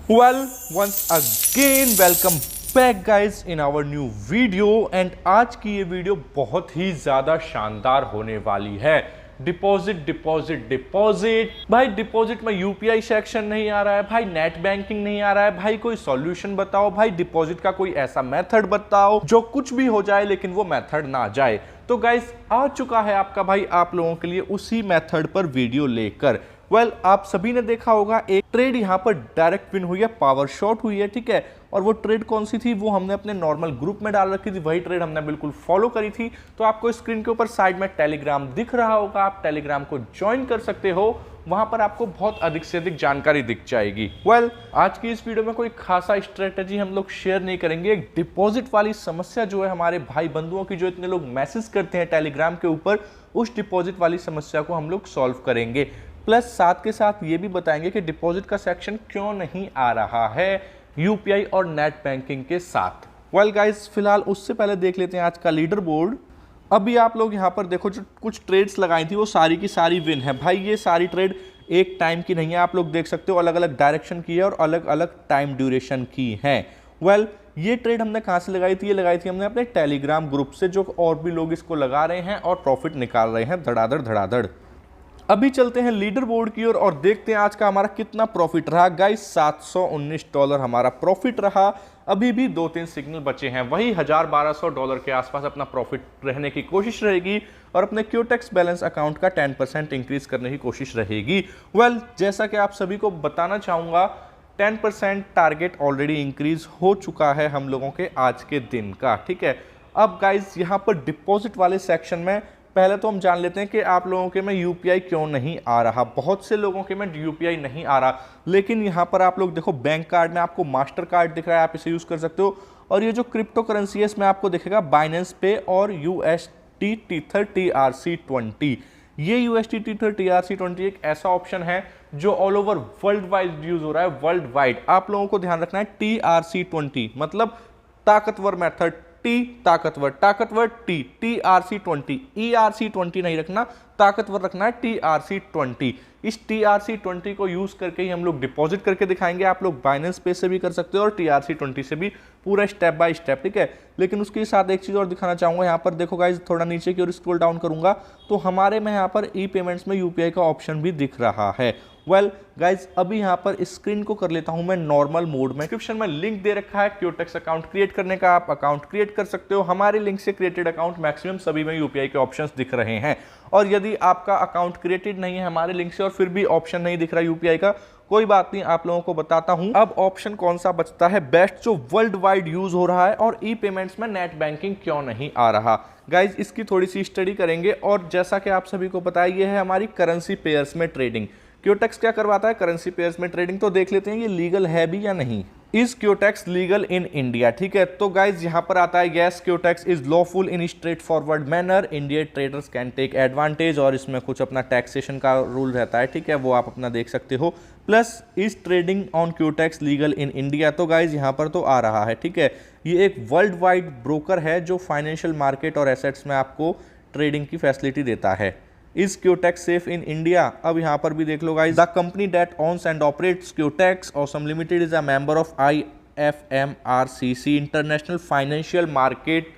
Well, once again welcome back guys in our new video and आज की ये video बहुत ही ज़्यादा शानदार होने वाली है। डिपॉजिट डिपॉजिट डिपॉजिट भाई, डिपॉजिट में यूपीआई सेक्शन नहीं आ रहा है भाई, नेट बैंकिंग नहीं आ रहा है भाई, कोई सॉल्यूशन बताओ भाई, डिपॉजिट का कोई ऐसा मेथड बताओ जो कुछ भी हो जाए लेकिन वो मेथड ना जाए। तो गाइस आ चुका है आपका भाई आप लोगों के लिए उसी मेथड पर वीडियो लेकर। आप सभी ने देखा होगा एक ट्रेड यहाँ पर डायरेक्ट विन हुई है, पावर शॉट हुई है, ठीक है। और वो ट्रेड कौन सी थी वो हमने अपने नॉर्मल ग्रुप में डाल रखी थी, वही ट्रेड हमने बिल्कुल फॉलो करी थी। तो आपको स्क्रीन के ऊपर साइड में टेलीग्राम दिख रहा होगा, आप टेलीग्राम को ज्वाइन कर सकते हो, वहां पर आपको बहुत अधिक से अधिक जानकारी दिख जाएगी। आज की इस वीडियो में कोई खासा स्ट्रेटेजी हम लोग शेयर नहीं करेंगे। एक डिपॉजिट वाली समस्या जो है हमारे भाई बंधुओं की, जो इतने लोग मैसेज करते हैं टेलीग्राम के ऊपर, उस डिपॉजिट वाली समस्या को हम लोग सॉल्व करेंगे। प्लस साथ के साथ ये भी बताएंगे कि डिपॉजिट का सेक्शन क्यों नहीं आ रहा है यूपीआई और नेट बैंकिंग के साथ। गाइस फिलहाल उससे पहले देख लेते हैं आज का लीडर बोर्ड। अभी आप लोग यहाँ पर देखो, जो कुछ ट्रेड्स लगाई थी वो सारी की सारी विन है भाई। ये सारी ट्रेड एक टाइम की नहीं है, आप लोग देख सकते हो अलग अलग डायरेक्शन की है और अलग अलग टाइम ड्यूरेशन की है। ये ट्रेड हमने कहाँ से लगाई थी? ये लगाई थी हमने अपने टेलीग्राम ग्रुप से, जो और भी लोग इसको लगा रहे हैं और प्रॉफिट निकाल रहे हैं धड़ाधड़ धड़ाधड़। अभी चलते हैं लीडर बोर्ड की ओर और देखते हैं आज का हमारा कितना प्रॉफिट रहा। गाइस $719 हमारा प्रॉफिट रहा। अभी भी 2-3 सिग्नल बचे हैं, वही $1000-1200 के आसपास अपना प्रॉफिट रहने की कोशिश रहेगी और अपने क्यूटेक्स बैलेंस अकाउंट का 10% इंक्रीज करने की कोशिश रहेगी। जैसा कि आप सभी को बताना चाहूंगा, 10% टारगेट ऑलरेडी इंक्रीज हो चुका है हम लोगों के आज के दिन का, ठीक है। अब गाइस यहाँ पर डिपॉजिट वाले सेक्शन में पहले तो हम जान लेते हैं कि आप लोगों के में यूपीआई क्यों नहीं आ रहा। बहुत से लोगों के में यूपीआई नहीं आ रहा, लेकिन यहाँ पर आप लोग देखो बैंक कार्ड में आपको मास्टर कार्ड दिख रहा है, आप इसे यूज कर सकते हो। और ये जो क्रिप्टो करेंसी है इसमें आपको दिखेगा बाइनेंस पे और यूएसटी टीथर TRC20। ये यूएसटी टीथर TRC20 एक ऐसा ऑप्शन है जो all over world wide use हो रहा है, वर्ल्ड वाइड। आप लोगों को ध्यान रखना है TRC20 मतलब ताकतवर मेथड, टी ताकतवर, ताकतवर टी, TRC20, ERC20 नहीं रखना, ताकतवर रखना है TRC20। इस TRC20 को यूज करके ही हम लोग डिपॉजिट करके दिखाएंगे। आप लोग बाइनेंस पे से भी कर सकते हो और TRC20 से भी, पूरा स्टेप बाय स्टेप, ठीक है। लेकिन उसके साथ एक चीज और दिखाना चाहूंगा, यहाँ पर देखो गाइज, थोड़ा नीचे की ओर स्क्रॉल डाउन करूंगा तो हमारे में यहाँ पर ई पेमेंट्स में यूपीआई का ऑप्शन भी दिख रहा है। गाइज अभी यहाँ पर स्क्रीन को कर लेता हूं मैं नॉर्मल मोड में। डिस्क्रिप्शन में लिंक दे रखा है क्यूटेक्स अकाउंट क्रिएट करने का, आप अकाउंट क्रिएट कर सकते हो। हमारे लिंक से क्रिएटेड अकाउंट मैक्सिमम सभी में यूपीआई के ऑप्शंस दिख रहे हैं। और यदि आपका अकाउंट क्रिएटेड नहीं है हमारे लिंक से और फिर भी ऑप्शन नहीं दिख रहा यूपीआई का, कोई बात नहीं, आप लोगों को बताता हूं अब ऑप्शन कौन सा बचता है बेस्ट, जो वर्ल्ड वाइड यूज हो रहा है और ई पेमेंट्स में नेट बैंकिंग क्यों नहीं आ रहा। गाइज इसकी थोड़ी सी स्टडी करेंगे। और जैसा कि आप सभी को पता है, ये है हमारी करेंसी पेयर्स में ट्रेडिंग। क्यूटेक्स क्या करवाता है? करेंसी पेयर्स में ट्रेडिंग। तो देख लेते हैं ये लीगल है भी या नहीं। Is Cutex legal in India? ठीक है, तो गाइज यहाँ पर आता है yes, Cutex is lawful in straightforward manner, Indian traders can take advantage. और इसमें कुछ अपना टैक्सेशन का रूल रहता है, ठीक है, वो आप अपना देख सकते हो। Plus is trading on क्यूटेक्स legal in India? तो गाइज यहाँ पर तो आ रहा है, ठीक है। ये एक वर्ल्ड वाइड ब्रोकर है जो फाइनेंशियल मार्केट और एसेट्स में आपको ट्रेडिंग की फैसिलिटी देता है। Is Cutex safe in India? अब यहाँ पर भी देख लो guys, the company that owns and operates Cutex Awesome Limited is a member of IFMRCC international financial market.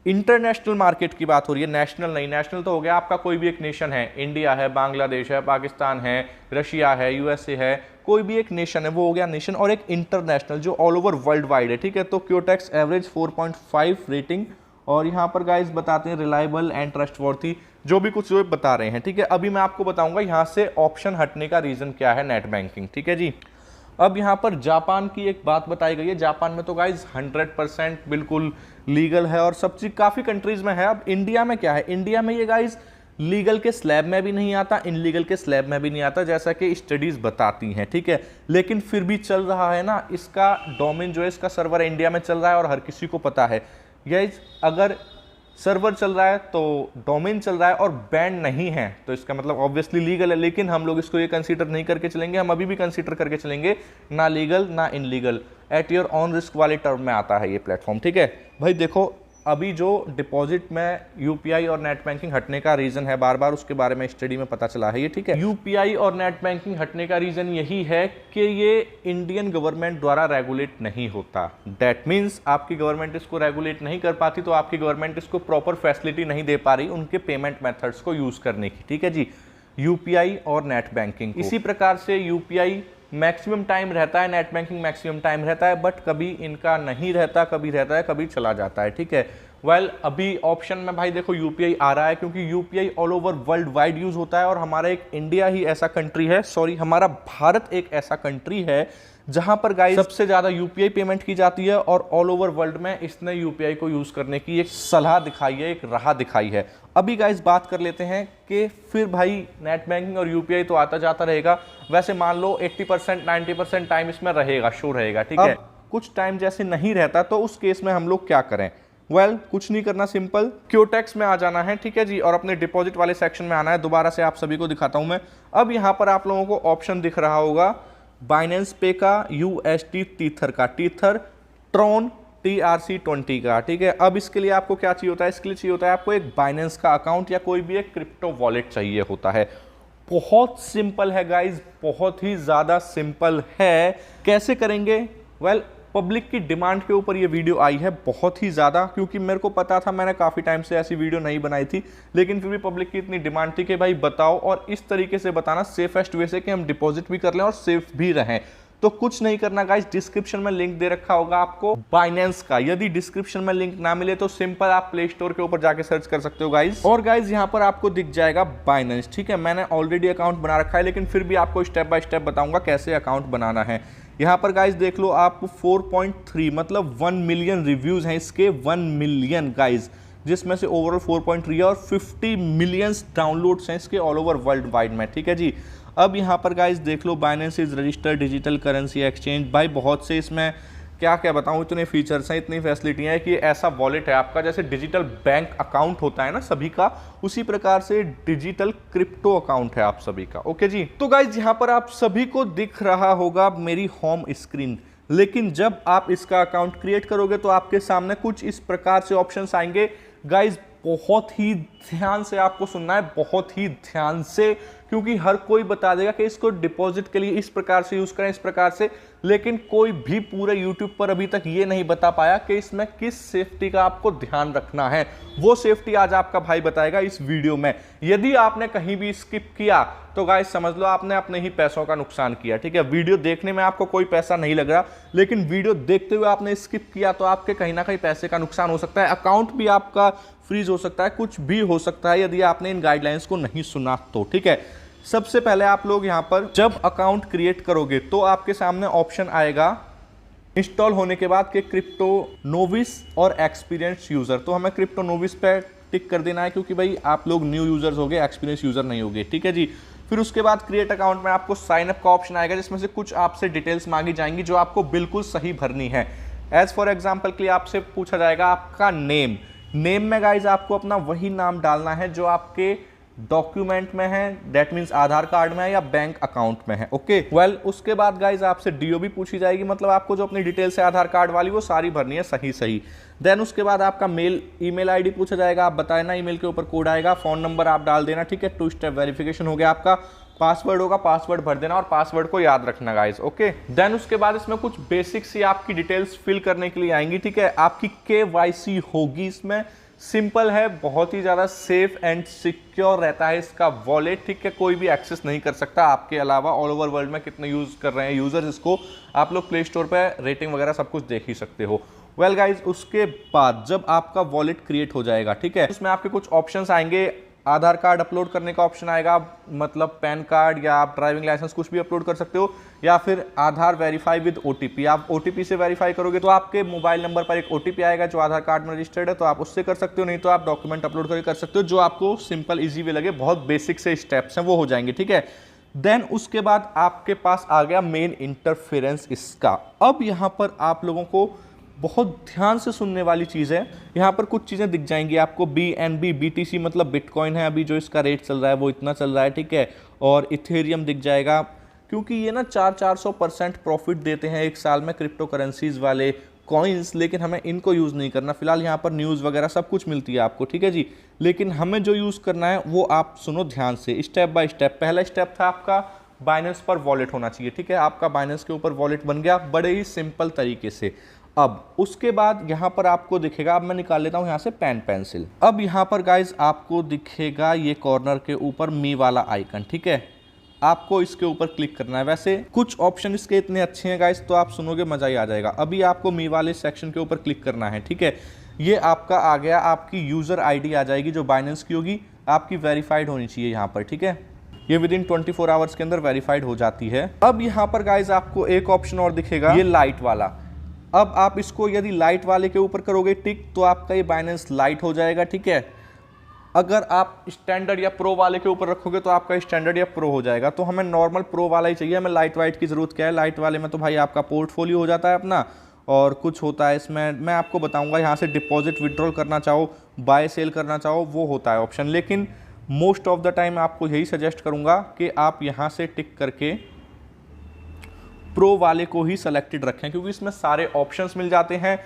International market की बात हो रही है, नेशनल नहीं। नेशनल तो हो गया आपका कोई भी एक नेशन है, इंडिया है, बांग्लादेश है, पाकिस्तान है, रशिया है, यूएसए है, कोई भी एक नेशन है, वो हो गया नेशन। और एक इंटरनेशनल जो ऑल ओवर वर्ल्ड वाइड है, ठीक है। तो क्यूटेक्स एवरेज 4.5 रेटिंग। और यहाँ पर गाइस बताते हैं रिलायबल एंड ट्रस्टवर्थी, जो भी कुछ जो बता रहे हैं, ठीक है। अभी मैं आपको बताऊंगा यहाँ से ऑप्शन हटने का रीजन क्या है, नेट बैंकिंग, ठीक है जी। अब यहाँ पर जापान की एक बात बताई गई है। जापान में तो गाइज 100% बिल्कुल लीगल है और सब चीज काफी कंट्रीज में है। अब इंडिया में क्या है? इंडिया में ये गाइज लीगल के स्लैब में भी नहीं आता, इनलीगल के स्लैब में भी नहीं आता, जैसा कि स्टडीज बताती हैं, ठीक है। लेकिन फिर भी चल रहा है ना, इसका डोमेन जो है, इसका सर्वर इंडिया में चल रहा है और हर किसी को पता है। गाइज अगर सर्वर चल रहा है तो डोमेन चल रहा है और बैंड नहीं है, तो इसका मतलब ऑब्वियसली लीगल है। लेकिन हम लोग इसको ये कंसीडर नहीं करके चलेंगे, हम अभी भी कंसीडर करके चलेंगे ना लीगल ना illegal, at your on risk वाले टर्म में आता है ये प्लेटफॉर्म, ठीक है भाई। देखो अभी जो डिपॉजिट में यूपीआई और नेट बैंकिंग हटने का रीजन है, बार बार उसके बारे में स्टडी में पता चला है ये, ठीक है। यूपीआई और नेट बैंकिंग हटने का रीजन यही है कि ये इंडियन गवर्नमेंट द्वारा रेगुलेट नहीं होता। दैट मीन्स आपकी गवर्नमेंट इसको रेगुलेट नहीं कर पाती, तो आपकी गवर्नमेंट इसको प्रॉपर फैसिलिटी नहीं दे पा रही उनके पेमेंट मेथड्स को यूज करने की, ठीक है जी, यूपीआई और नेट बैंकिंग। इसी प्रकार से यूपीआई मैक्सिमम टाइम रहता है, नेट बैंकिंग मैक्सिमम टाइम रहता है, बट कभी इनका नहीं रहता, कभी रहता है, कभी चला जाता है, ठीक है। वेल अभी ऑप्शन में भाई देखो यूपीआई आ रहा है, क्योंकि UPI all over world wide use होता है, और हमारा एक इंडिया ही ऐसा कंट्री है, सॉरी हमारा भारत एक ऐसा कंट्री है जहां पर गाइस सबसे ज्यादा यूपीआई पेमेंट की जाती है, और ऑल ओवर वर्ल्ड में इसने यूपीआई को यूज करने की एक सलाह दिखाई है, एक राह दिखाई है। अभी गाइस बात कर लेते हैं कि फिर भाई नेट बैंकिंग और यूपीआई तो आता जाता रहेगा, वैसे मान लो 80% 90% टाइम इसमें रहेगा, शो रहेगा, ठीक है। कुछ टाइम जैसे नहीं रहता तो उस केस में हम लोग क्या करें? कुछ नहीं करना, सिंपल क्यूटेक्स में आ जाना है, ठीक है जी, और अपने डिपॉजिट वाले सेक्शन में आना है। दोबारा से आप सभी को दिखाता हूं मैं। अब यहां पर आप लोगों को ऑप्शन दिख रहा होगा बाइनेंस पे का, यूएसटी टीथर का, टीथर ट्रॉन TRC20 का, ठीक है। अब इसके लिए आपको क्या चाहिए होता है? इसके लिए चाहिए होता है आपको एक बाइनेंस का अकाउंट या कोई भी एक क्रिप्टो वॉलेट चाहिए होता है। बहुत सिंपल है गाइज, बहुत ही ज्यादा सिंपल है। कैसे करेंगे? पब्लिक की डिमांड के ऊपर ये वीडियो आई है बहुत ही ज़्यादा, क्योंकि मेरे को पता था, मैंने काफ़ी टाइम से ऐसी वीडियो नहीं बनाई थी, लेकिन फिर भी पब्लिक की इतनी डिमांड थी कि भाई बताओ, और इस तरीके से बताना सेफेस्ट वे से कि हम डिपॉजिट भी कर लें और सेफ भी रहें। तो कुछ नहीं करना गाइस, डिस्क्रिप्शन में लिंक दे रखा होगा आपको बाइनेंस का। यदि डिस्क्रिप्शन में लिंक ना मिले तो सिंपल आप प्ले स्टोर के ऊपर जाके सर्च कर सकते हो गाइस। और गाइस यहाँ पर आपको दिख जाएगा बाइनेंस, ठीक है। मैंने ऑलरेडी अकाउंट बना रखा है, लेकिन फिर भी आपको स्टेप बाय स्टेप बताऊंगा कैसे अकाउंट बनाना है। यहाँ पर गाइस देख लो आप 4.3 मतलब 1 मिलियन रिव्यूज हैं इसके, 1 मिलियन गाइस, जिसमें से ओवरऑल 4.3 है, और 50 मिलियंस डाउनलोड्स हैं इसके ऑल ओवर वर्ल्ड वाइड में, ठीक है जी। अब यहाँ पर गाइस देख लो Binance is registered digital currency exchange. भाई बहुत से इसमें क्या क्या बताऊँ, इतने फीचर्स हैं, इतनी फैसिलिटियाँ हैं कि ऐसा वॉलेट है आपका, जैसे डिजिटल बैंक अकाउंट होता है ना सभी का, उसी प्रकार से डिजिटल क्रिप्टो अकाउंट है आप सभी का। ओके जी, तो गाइज यहाँ पर आप सभी को दिख रहा होगा मेरी होम स्क्रीन, लेकिन जब आप इसका अकाउंट क्रिएट करोगे तो आपके सामने कुछ इस प्रकार से ऑप्शंस आएंगे। गाइज बहुत ही ध्यान से आपको सुनना है, बहुत ही ध्यान से, क्योंकि हर कोई बता देगा कि इसको डिपॉजिट के लिए इस प्रकार से यूज करें, इस प्रकार से, लेकिन कोई भी पूरे यूट्यूब पर अभी तक ये नहीं बता पाया कि इसमें किस सेफ्टी का आपको ध्यान रखना है। वो सेफ्टी आज आपका भाई बताएगा इस वीडियो में। यदि आपने कहीं भी स्किप किया तो गाइस समझ लो आपने अपने ही पैसों का नुकसान किया, ठीक है। वीडियो देखने में आपको कोई पैसा नहीं लग रहा, लेकिन वीडियो देखते हुए आपने स्किप किया तो आपके कहीं ना कहीं पैसे का नुकसान हो सकता है, अकाउंट भी आपका फ्रीज हो सकता है, कुछ भी हो सकता है यदि आपने इन गाइडलाइंस को नहीं सुना तो, ठीक है। सबसे पहले आप लोग यहां पर जब अकाउंट क्रिएट करोगे तो आपके सामने ऑप्शन आएगा इंस्टॉल होने के बाद के क्रिप्टो नोविस और एक्सपीरियंस यूजर। तो हमें क्रिप्टो नोविस पे टिक कर देना है, क्योंकि भाई आप लोग न्यू यूजर्स होगे, एक्सपीरियंस यूजर नहीं होगे, ठीक है जी। फिर उसके बाद क्रिएट अकाउंट में आपको साइन अप का ऑप्शन आएगा, जिसमें से कुछ आपसे डिटेल्स मांगी जाएंगी जो आपको बिल्कुल सही भरनी है। एज फॉर एग्जाम्पल के लिए आपसे पूछा जाएगा आपका नेम में गाइज आपको अपना वही नाम डालना है जो आपके डॉक्यूमेंट में है, दैट मींस आधार कार्ड में है या बैंक अकाउंट में है। ओके उसके बाद गाइज आपसे डीओबी पूछी जाएगी, मतलब आपको जो अपनी डिटेल्स है आधार कार्ड वाली वो सारी भरनी है सही। देन उसके बाद आपका ईमेल आईडी पूछा जाएगा, आप बताए ना, ईमेल के ऊपर कोड आएगा, फोन नंबर आप डाल देना, ठीक है। 2 स्टेप वेरिफिकेशन हो गया आपका। पासवर्ड होगा, पासवर्ड भर देना और पासवर्ड को याद रखना गाइस, ओके। देन उसके बाद इसमें कुछ बेसिक सी आपकी डिटेल्स फिल करने के लिए आएंगी, ठीक है। आपकी KYC होगी इसमें, सिंपल है, बहुत ही ज्यादा सेफ एंड सिक्योर रहता है इसका वॉलेट, ठीक है। कोई भी एक्सेस नहीं कर सकता आपके अलावा। ऑल ओवर वर्ल्ड में कितने यूज कर रहे हैं यूजर्स इसको, आप लोग प्ले स्टोर पे रेटिंग वगैरह सब कुछ देख ही सकते हो। गाइज उसके बाद जब आपका वॉलेट क्रिएट हो जाएगा, ठीक है, उसमें आपके कुछ ऑप्शंस आएंगे। आधार कार्ड अपलोड करने का ऑप्शन आएगा, मतलब पैन कार्ड या आप ड्राइविंग लाइसेंस कुछ भी अपलोड कर सकते हो, या फिर आधार वेरीफाई विद OTP। आप OTP से वेरीफाई करोगे तो आपके मोबाइल नंबर पर एक OTP आएगा जो आधार कार्ड में रजिस्टर्ड है, तो आप उससे कर सकते हो, नहीं तो आप डॉक्यूमेंट अपलोड करके कर सकते हो, जो आपको सिंपल इजी वे लगे। बहुत बेसिक से स्टेप्स हैं, वो हो जाएंगे, ठीक है। देन उसके बाद आपके पास आ गया मेन इंटरफेरेंस इसका। अब यहां पर आप लोगों को बहुत ध्यान से सुनने वाली चीज़ है, यहाँ पर कुछ चीज़ें दिख जाएंगी आपको। BNB BTC मतलब बिटकॉइन है, अभी जो इसका रेट चल रहा है वो इतना चल रहा है, ठीक है। और इथेरियम दिख जाएगा, क्योंकि ये ना 400% प्रॉफिट देते हैं एक साल में क्रिप्टो करेंसीज वाले कॉइन्स, लेकिन हमें इनको यूज़ नहीं करना। फिलहाल यहाँ पर न्यूज़ वगैरह सब कुछ मिलती है आपको, ठीक है जी। लेकिन हमें जो यूज़ करना है वो आप सुनो ध्यान से, स्टेप बाय स्टेप। पहला स्टेप था आपका बाइनेंस पर वॉलेट होना चाहिए, ठीक है। आपका बाइनेंस के ऊपर वॉलेट बन गया बड़े ही सिंपल तरीके से। अब उसके बाद यहाँ पर आपको दिखेगा, अब मैं निकाल लेता हूँ यहाँ से पेन पेंसिल। अब यहाँ पर गाइज आपको दिखेगा ये कॉर्नर के ऊपर मी वाला आइकन, ठीक है। आपको इसके ऊपर क्लिक करना है। वैसे कुछ ऑप्शन इसके इतने अच्छे हैं गाइस, तो आप सुनोगे मजा ही आ जाएगा। अभी आपको मी वाले सेक्शन के ऊपर क्लिक करना है, ठीक है। ये आपका आ गया, आपकी यूजर आईडी आ जाएगी जो बाइनेंस की होगी, आपकी वेरीफाइड होनी चाहिए यहाँ पर, ठीक है। ये विद इन 24 आवर्स के अंदर वेरीफाइड हो जाती है। अब यहाँ पर गाइज आपको एक ऑप्शन और दिखेगा, ये लाइट वाला। अब आप इसको यदि लाइट वाले के ऊपर करोगे टिक, तो आपका ये बाइनेंस लाइट हो जाएगा, ठीक है। अगर आप स्टैंडर्ड या प्रो वाले के ऊपर रखोगे तो आपका स्टैंडर्ड या प्रो हो जाएगा। तो हमें नॉर्मल प्रो वाला ही चाहिए, हमें लाइट वाइट की ज़रूरत क्या है। लाइट वाले में तो भाई आपका पोर्टफोलियो हो जाता है अपना, और कुछ होता है इसमें, मैं आपको बताऊंगा। यहाँ से डिपॉजिट विड्रॉल करना चाहो, बाय सेल करना चाहो, वो होता है ऑप्शन। लेकिन मोस्ट ऑफ द टाइम आपको यही सजेस्ट करूँगा कि आप यहाँ से टिक करके प्रो वाले को ही सेलेक्टेड रखें, क्योंकि इसमें सारे ऑप्शंस मिल जाते हैं।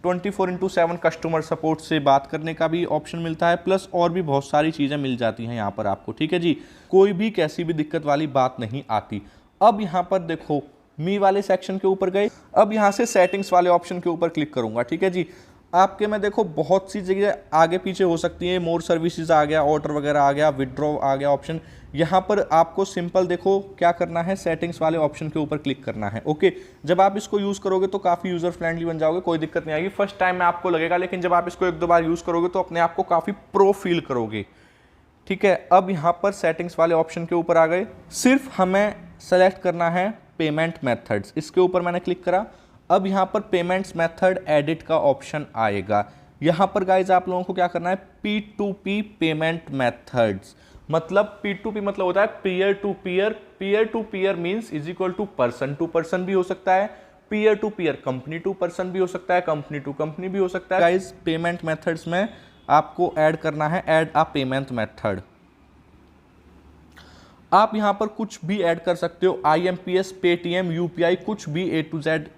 24/7 कस्टमर सपोर्ट से बात करने का भी ऑप्शन मिलता है, प्लस और भी बहुत सारी चीज़ें मिल जाती हैं यहाँ पर आपको, ठीक है जी। कोई भी कैसी भी दिक्कत वाली बात नहीं आती। अब यहाँ पर देखो मी वाले सेक्शन के ऊपर गए, अब यहाँ से सेटिंग्स वाले ऑप्शन के ऊपर क्लिक करूँगा, ठीक है जी। आपके में देखो बहुत सी जगह आगे पीछे हो सकती है, मोर सर्विसेज आ गया, ऑर्डर वगैरह आ गया, विड्रॉ आ गया ऑप्शन। यहाँ पर आपको सिंपल देखो क्या करना है, सेटिंग्स वाले ऑप्शन के ऊपर क्लिक करना है, ओके। जब आप इसको यूज़ करोगे तो काफ़ी यूज़र फ्रेंडली बन जाओगे, कोई दिक्कत नहीं आएगी। फर्स्ट टाइम में आपको लगेगा, लेकिन जब आप इसको 1-2 बार यूज़ करोगे तो अपने आप को काफ़ी प्रो फील करोगे, ठीक है। अब यहाँ पर सेटिंग्स वाले ऑप्शन के ऊपर आ गए, सिर्फ हमें सेलेक्ट करना है पेमेंट मेथड्स। इसके ऊपर मैंने क्लिक करा। अब यहाँ पर पेमेंट्स मेथड एडिट का ऑप्शन आएगा। यहाँ पर गाइज आप लोगों को क्या करना है, P2P पेमेंट मेथड्स। मतलब P2P मतलब होता है peer to peer. Peer to peer means is equal to person to person भी हो सकता है, peer to peer company to person भी हो सकता है, कंपनी टू कंपनी भी हो सकता है। गाइज पेमेंट मेथड्स में आपको ऐड करना है, ऐड अ पेमेंट मेथड। आप यहां पर कुछ भी ऐड कर सकते हो, IMPS, पेटीएम, UPI, कुछ भी A to Z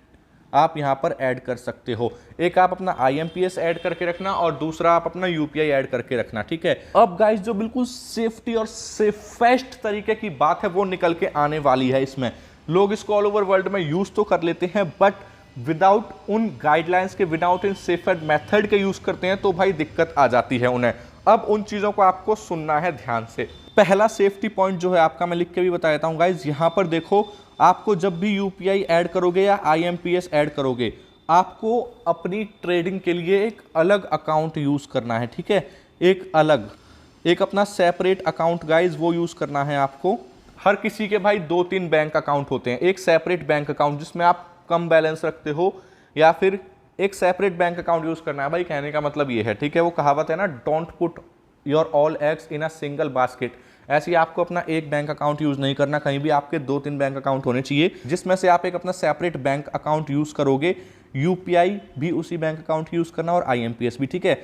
आप यहां पर ऐड कर सकते हो। एक आप अपना IMPS ऐड करके रखना और दूसरा आप अपना UPI ऐड करके रखना, ठीक है। अब गाइस जो बिल्कुल सेफ्टी और सेफेस्ट तरीके की बात है वो निकल के आने वाली है इसमें। लोग इसको ऑल ओवर वर्ल्ड में यूज तो कर लेते हैं, बट विदाउट उन गाइडलाइंस के, विदाउट इन सेफर मेथड के यूज करते हैं तो भाई दिक्कत आ जाती है उन्हें। अब उन चीजों को आपको सुनना है ध्यान से। पहला सेफ्टी पॉइंट जो है आपका, मैं लिख के भी बता देता हूं गाइज। यहां पर देखो, आपको जब भी UPI ऐड करोगे या IMPS ऐड करोगे, आपको अपनी ट्रेडिंग के लिए एक अलग अकाउंट यूज करना है, ठीक है। एक अपना सेपरेट अकाउंट गाइज वो यूज करना है आपको। हर किसी के भाई 2-3 बैंक अकाउंट होते हैं। एक सेपरेट बैंक अकाउंट जिसमें आप कम बैलेंस रखते हो, या फिर एक सेपरेट बैंक अकाउंट यूज करना है। भाई कहने का मतलब ये है, ठीक है। वो कहावत है ना, don't put your all eggs in a single basket. ऐसे ही आपको अपना एक बैंक अकाउंट यूज नहीं करना, कहीं भी आपके 2-3 बैंक अकाउंट होने चाहिए, जिसमें से आप एक अपना सेपरेट बैंक अकाउंट यूज करोगे। UPI भी उसी बैंक अकाउंट यूज करना और IMPS भी, ठीक है।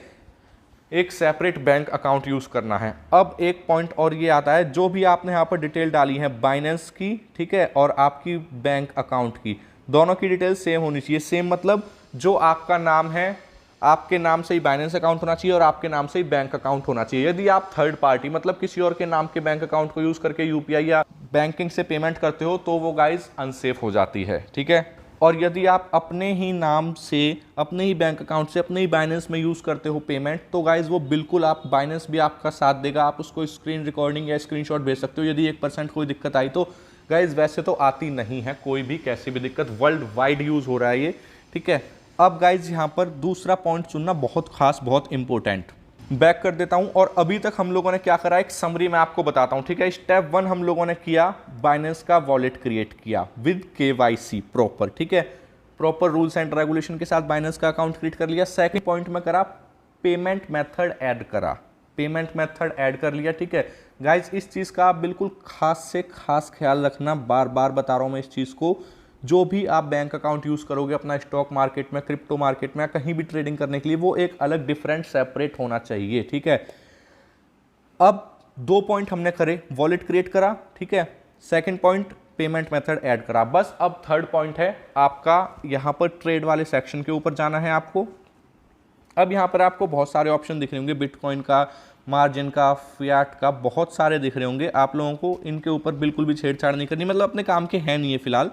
एक सेपरेट बैंक अकाउंट यूज करना है। अब एक पॉइंट और ये आता है, जो भी आपने यहाँ पर डिटेल डाली है बाइनेंस की, ठीक है, और आपकी बैंक अकाउंट की, दोनों की डिटेल सेम होनी चाहिए। सेम मतलब जो आपका नाम है, आपके नाम से ही बाइनेंस अकाउंट होना चाहिए और आपके नाम से ही बैंक अकाउंट होना चाहिए। यदि आप थर्ड पार्टी मतलब किसी और के नाम के बैंक अकाउंट को यूज करके UPI या बैंकिंग से पेमेंट करते हो तो वो गाइज अनसेफ हो जाती है, ठीक है। और यदि आप अपने ही नाम से, अपने ही बैंक अकाउंट से, अपने ही बाइनेंस में यूज करते हो पेमेंट, तो गाइज वो बिल्कुल, आप बाइनेंस भी आपका साथ देगा। आप उसको स्क्रीन रिकॉर्डिंग या स्क्रीनशॉट भेज सकते हो यदि 1% कोई दिक्कत आई तो। गाइज वैसे तो आती नहीं है कोई भी कैसी भी दिक्कत, वर्ल्ड वाइड यूज हो रहा है ये, ठीक है। अब गाइज यहाँ पर दूसरा पॉइंट सुनना बहुत खास, बहुत इंपॉर्टेंट। बैक कर देता हूं और अभी तक हम लोगों ने क्या करा, एक समरी में आपको बताता हूं, ठीक है। स्टेप 1 हम लोगों ने किया, बाइनेंस का वॉलेट क्रिएट किया विद KYC प्रॉपर, ठीक है। प्रॉपर रूल्स एंड रेगुलेशन के साथ बाइनेंस का अकाउंट क्रिएट कर लिया। सेकंड पॉइंट में करा, पेमेंट मेथड ऐड करा, पेमेंट मेथड ऐड कर लिया, ठीक है। गाइज इस चीज का आप बिल्कुल खास से खास ख्याल रखना, बार बार बता रहा हूं मैं इस चीज को। जो भी आप बैंक अकाउंट यूज करोगे अपना स्टॉक मार्केट में, क्रिप्टो मार्केट में, कहीं भी ट्रेडिंग करने के लिए, वो एक अलग डिफरेंट सेपरेट होना चाहिए, ठीक है। अब 2 पॉइंट हमने करे, वॉलेट क्रिएट करा, ठीक है। Second point payment method add करा। बस अब थर्ड पॉइंट है आपका यहाँ पर ट्रेड वाले सेक्शन के ऊपर जाना है आपको। अब यहाँ पर आपको बहुत सारे ऑप्शन दिख रहे होंगे, बिटकॉइन का, मार्जिन का, फियाट का, बहुत सारे दिख रहे होंगे। आप लोगों को इनके ऊपर बिल्कुल भी छेड़छाड़ नहीं करनी, मतलब अपने काम के हैं नहीं है फिलहाल।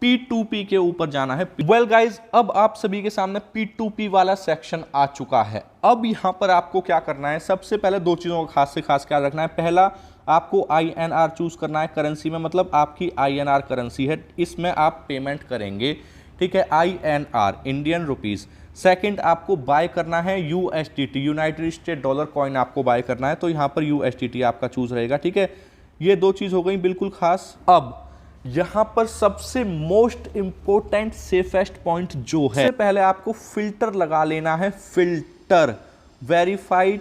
P2P के ऊपर जाना है। वेल गाइज, अब आप सभी के सामने P2P वाला सेक्शन आ चुका है। अब यहां पर आपको क्या करना है, सबसे पहले दो चीजों का खास से खास ख्याल रखना है। पहला, आपको INR चूज करना है करेंसी में, मतलब आपकी INR करेंसी है, इसमें आप पेमेंट करेंगे, ठीक है, INR, इंडियन रुपीज। सेकंड, आपको बाय करना है USDT, United state dollar coin आपको बाय करना है, तो यहां पर USDT आपका चूज रहेगा, ठीक है। ये दो चीज हो गई बिल्कुल खास। अब यहां पर सबसे मोस्ट इंपोर्टेंट सेफेस्ट पॉइंट जो है, सबसे पहले आपको फिल्टर लगा लेना है। Filter, verified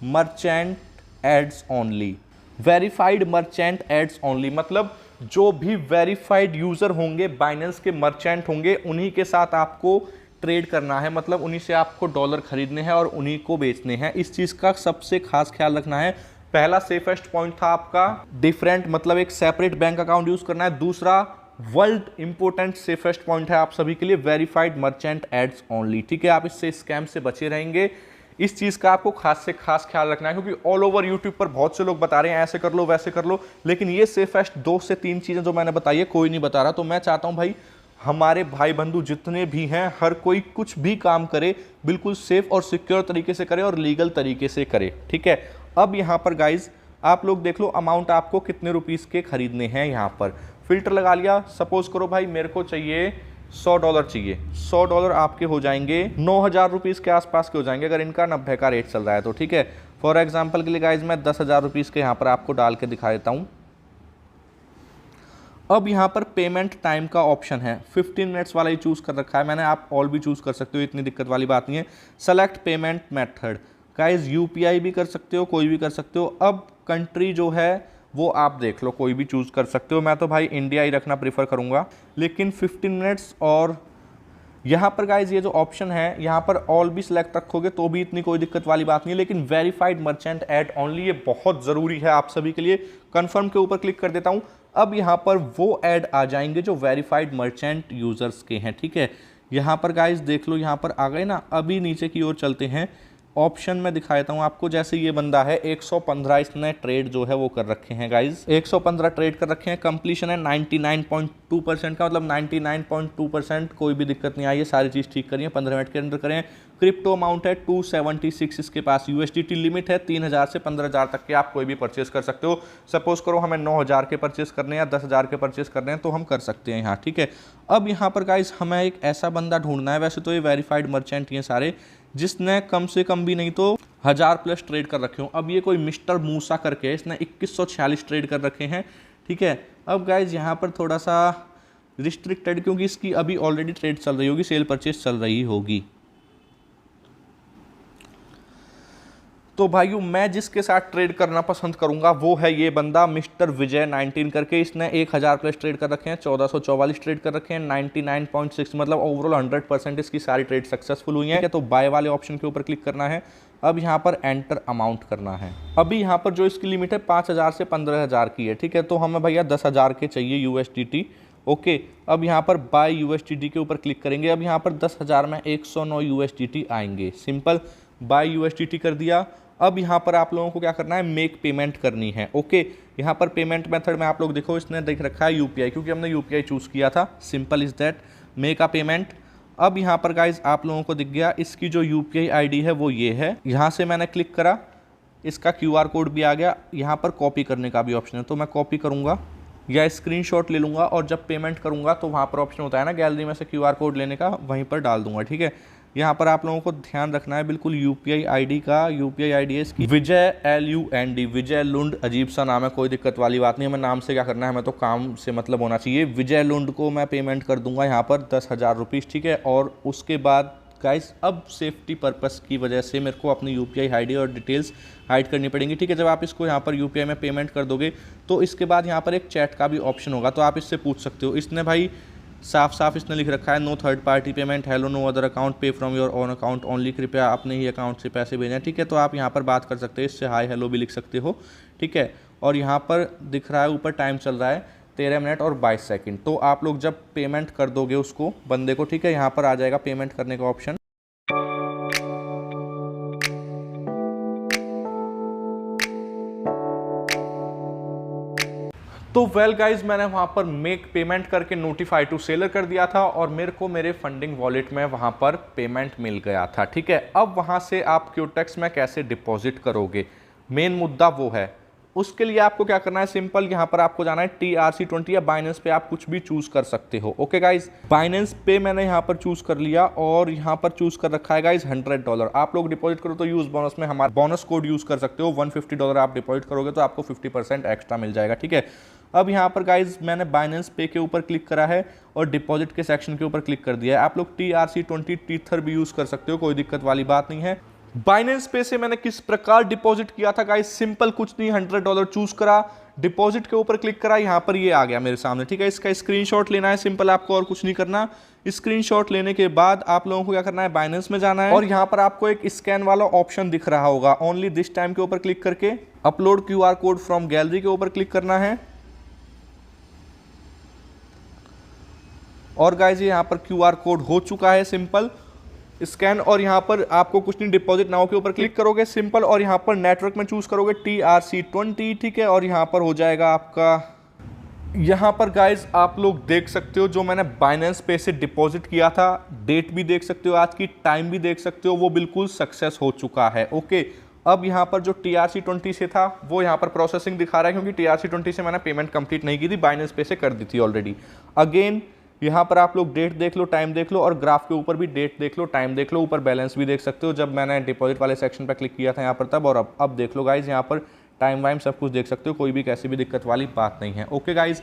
merchant ads only. Verified merchant ads only मतलब जो भी वेरीफाइड यूजर होंगे, बाइनेंस के मर्चेंट होंगे, उन्हीं के साथ आपको ट्रेड करना है, मतलब उन्हीं से आपको डॉलर खरीदने हैं और उन्हीं को बेचने हैं। इस चीज का सबसे खास ख्याल रखना है। पहला सेफेस्ट पॉइंट था आपका डिफरेंट, मतलब एक सेपरेट बैंक अकाउंट यूज करना है। दूसरा, वर्ल्ड इंपोर्टेंट सेफेस्ट पॉइंट है आप सभी के लिए, वेरीफाइड मर्चेंट एड्स ओनली, ठीक है। आप इससे स्कैम से बचे रहेंगे। इस चीज का आपको खास से खास ख्याल रखना है, क्योंकि ऑल ओवर यूट्यूब पर बहुत से लोग बता रहे हैं ऐसे कर लो वैसे कर लो, लेकिन ये सेफेस्ट 2 से 3 चीजें जो मैंने बताई है कोई नहीं बता रहा। तो मैं चाहता हूं भाई, हमारे भाई बंधु जितने भी हैं, हर कोई कुछ भी काम करे बिल्कुल सेफ और सिक्योर तरीके से करे और लीगल तरीके से करे, ठीक है। अब यहाँ पर गाइज आप लोग देख लो, अमाउंट आपको कितने रुपीस के खरीदने हैं। यहाँ पर फिल्टर लगा लिया। सपोज करो भाई मेरे को चाहिए $100 चाहिए, $100 आपके हो जाएंगे 9,000 रुपीस के आसपास के हो जाएंगे, अगर इनका 90 का रेट चल रहा है तो, ठीक है। फॉर एग्जाम्पल के लिए गाइज मैं 10,000 रुपीस के यहाँ पर आपको डाल के दिखा देता हूँ। अब यहाँ पर पेमेंट टाइम का ऑप्शन है, 15 मिनट्स वाला ही चूज कर रखा है मैंने, आप ऑल भी चूज कर सकते हो, इतनी दिक्कत वाली बात नहीं है। Select payment method, guys UPI भी कर सकते हो, कोई भी कर सकते हो। अब कंट्री जो है वो आप देख लो, कोई भी चूज कर सकते हो। मैं तो भाई इंडिया ही रखना प्रीफर करूंगा, लेकिन 15 मिनट्स। और यहाँ पर गाइज ये जो ऑप्शन है, यहाँ पर ऑल भी सिलेक्ट रखोगे तो भी इतनी कोई दिक्कत वाली बात नहीं है, लेकिन वेरीफाइड मर्चेंट एड ओनली, ये बहुत जरूरी है आप सभी के लिए। कंफर्म के ऊपर क्लिक कर देता हूँ। अब यहाँ पर वो ऐड आ जाएंगे जो वेरीफाइड मर्चेंट यूजर्स के हैं, ठीक है। यहाँ पर गाइज देख लो, यहाँ पर आ गए ना। अभी नीचे की ओर चलते हैं, ऑप्शन में दिखा देता हूँ आपको। जैसे ये बंदा है 115 इसने ट्रेड जो है वो कर रखे हैं गाइज, 115 ट्रेड कर रखे हैं। कंप्लीशन है 99.2% का, मतलब 99.2%, कोई भी दिक्कत नहीं आई है, सारी चीज़ ठीक करिए, 15 मिनट के अंदर करें। क्रिप्टो अमाउंट है 276 इसके पास। USDT लिमिट है 3,000 से 15,000 तक के, आप कोई भी परचेस कर सकते हो। सपोज करो हमें 9,000 के परचेस करने हैं या 10,000 के परचेस करने हैं तो हम कर सकते हैं यहाँ, ठीक है। अब यहाँ पर गाइज हमें एक ऐसा बंदा ढूंढना है, वैसे तो ये वेरीफाइड मर्चेंट ये सारे, जिसने कम से कम भी नहीं तो 1000+ ट्रेड कर रखे हो। अब ये कोई मिस्टर मूसा करके है, इसने 2146 ट्रेड कर रखे हैं, ठीक है। अब गाइज यहाँ पर थोड़ा सा रिस्ट्रिक्टेड, क्योंकि इसकी अभी ऑलरेडी ट्रेड चल रही होगी, सेल परचेस चल रही होगी। तो भाइयों मैं जिसके साथ ट्रेड करना पसंद करूंगा वो है ये बंदा मिस्टर विजय 19 करके। इसने 1000+ ट्रेड कर रखे हैं, 1444 ट्रेड कर रखे हैं, 99.6, मतलब ओवरऑल 100% इसकी सारी ट्रेड सक्सेसफुल हुई हैं। तो बाय वाले ऑप्शन के ऊपर क्लिक करना है। अब यहाँ पर एंटर अमाउंट करना है। अभी यहाँ पर जो इसकी लिमिट है 5,000 से 15,000 की है, ठीक है। तो हमें भैया 10,000 के चाहिए USDT, ओके। अब यहाँ पर बाय USDT के ऊपर क्लिक करेंगे। अब यहाँ पर 10,000 में 109 USDT आएंगे, सिंपल बाय USDT कर दिया। अब यहाँ पर आप लोगों को क्या करना है, मेक पेमेंट करनी है, ओके। यहाँ पर पेमेंट मेथड में आप लोग देखो, इसने देख रखा है UPI, क्योंकि हमने UPI चूज किया था। Simple is that, make a payment. अब यहाँ पर गाइज आप लोगों को दिख गया, इसकी जो UPI ID है वो ये है। यहाँ से मैंने क्लिक करा, इसका QR कोड भी आ गया। यहाँ पर कॉपी करने का भी ऑप्शन है, तो मैं कॉपी करूँगा या स्क्रीनशॉट ले लूँगा, और जब पेमेंट करूँगा तो वहाँ पर ऑप्शन होता है ना गैलरी में से QR कोड लेने का, वहीं पर डाल दूंगा, ठीक है। यहाँ पर आप लोगों को ध्यान रखना है बिल्कुल UPI ID का। UPI ID है इसकी विजय LUND, विजय लुंड, अजीब सा नाम है, कोई दिक्कत वाली बात नहीं है। हमें नाम से क्या करना है, हमें तो काम से मतलब होना चाहिए। विजय लुंड को मैं पेमेंट कर दूंगा यहाँ पर 10,000 रुपीज़, ठीक है। और उसके बाद गाइस अब सेफ्टी पर्पस की वजह से मेरे को अपनी UPI ID और डिटेल्स हाइड करनी पड़ेंगी, ठीक है। जब आप इसको यहाँ पर UPI में पेमेंट कर दोगे तो इसके बाद यहाँ पर एक चैट का भी ऑप्शन होगा, तो आप इससे पूछ सकते हो। इसने भाई साफ साफ इसने लिख रखा है, no third party payment, hello no other account, pay from your own account only, कृपया अपने ही अकाउंट से पैसे भेजें, ठीक है। तो आप यहाँ पर बात कर सकते हैं, इससे हाय हेलो भी लिख सकते हो, ठीक है। और यहाँ पर दिख रहा है ऊपर टाइम चल रहा है, 13 मिनट और 22 सेकंड। तो आप लोग जब पेमेंट कर दोगे उसको बंदे को, ठीक है, यहाँ पर आ जाएगा पेमेंट करने का ऑप्शन। तो वेल गाइज, मैंने वहाँ पर मेक पेमेंट करके नोटिफाई टू सेलर कर दिया था और मेरे को मेरे फंडिंग वॉलेट में वहाँ पर पेमेंट मिल गया था, ठीक है। अब वहाँ से आप क्यूटेक्स में कैसे डिपॉजिट करोगे, मेन मुद्दा वो है। उसके लिए आपको क्या करना है, सिंपल यहाँ पर आपको जाना है TRC20 या बाइनेंस पे, आप कुछ भी चूज कर सकते हो। ओके गाइज, बाइनेंस पे मैंने यहाँ पर चूज कर लिया और यहाँ पर चूज कर रखा है गाइज $100। आप लोग डिपॉजिट करो तो यूज बोनस में हमारा बोनस कोड यूज कर सकते हो। $150 आप डिपॉजिट करोगे तो आपको 50% एक्स्ट्रा मिल जाएगा, ठीक है। अब यहाँ पर गाइज मैंने बाइनेंस पे के ऊपर क्लिक करा है और डिपॉजिट के सेक्शन के ऊपर क्लिक कर दिया है। आप लोग TRC20 टीथर भी यूज कर सकते हो, कोई दिक्कत वाली बात नहीं है। बाइनेंस पे से मैंने किस प्रकार डिपॉजिट किया था गाइस, सिंपल कुछ नहीं, $100 चूज करा, डिपॉजिट के ऊपर क्लिक करा, यहाँ पर ये आ गया मेरे सामने, ठीक है। इसका स्क्रीनशॉट लेना है, सिंपल, आपको और कुछ नहीं करना। स्क्रीनशॉट लेने के बाद आप लोगों को क्या करना है, बाइनेंस में जाना है और यहाँ पर आपको एक स्कैन वाला ऑप्शन दिख रहा होगा, ओनली दिस टाइम के ऊपर क्लिक करके upload QR code from gallery के ऊपर क्लिक करना है। और गाइज यहाँ पर QR कोड हो चुका है, सिंपल स्कैन, और यहाँ पर आपको कुछ नहीं, डिपॉजिट नाउ के ऊपर क्लिक करोगे सिंपल, और यहाँ पर नेटवर्क में चूज करोगे TRC20, ठीक है। और यहाँ पर हो जाएगा आपका, यहाँ पर गाइज आप लोग देख सकते हो जो मैंने बाइनेंस पे से डिपॉजिट किया था, डेट भी देख सकते हो, आज की टाइम भी देख सकते हो, वो बिल्कुल सक्सेस हो चुका है। ओके, अब यहाँ पर जो TRC20 से था वो यहाँ पर प्रोसेसिंग दिखा रहा है, क्योंकि TRC20 से मैंने पेमेंट कंप्लीट नहीं की थी, बाइनेंस पे से कर दी थी ऑलरेडी। अगेन यहाँ पर आप लोग डेट देख लो, टाइम देख लो, और ग्राफ के ऊपर भी डेट देख लो, टाइम देख लो, ऊपर बैलेंस भी देख सकते हो, जब मैंने डिपॉजिट वाले सेक्शन पर क्लिक किया था यहाँ पर तब, और अब देख लो गाइज, यहाँ पर टाइम वाइम सब कुछ देख सकते हो, कोई भी कैसी भी दिक्कत वाली बात नहीं है। Okay guys,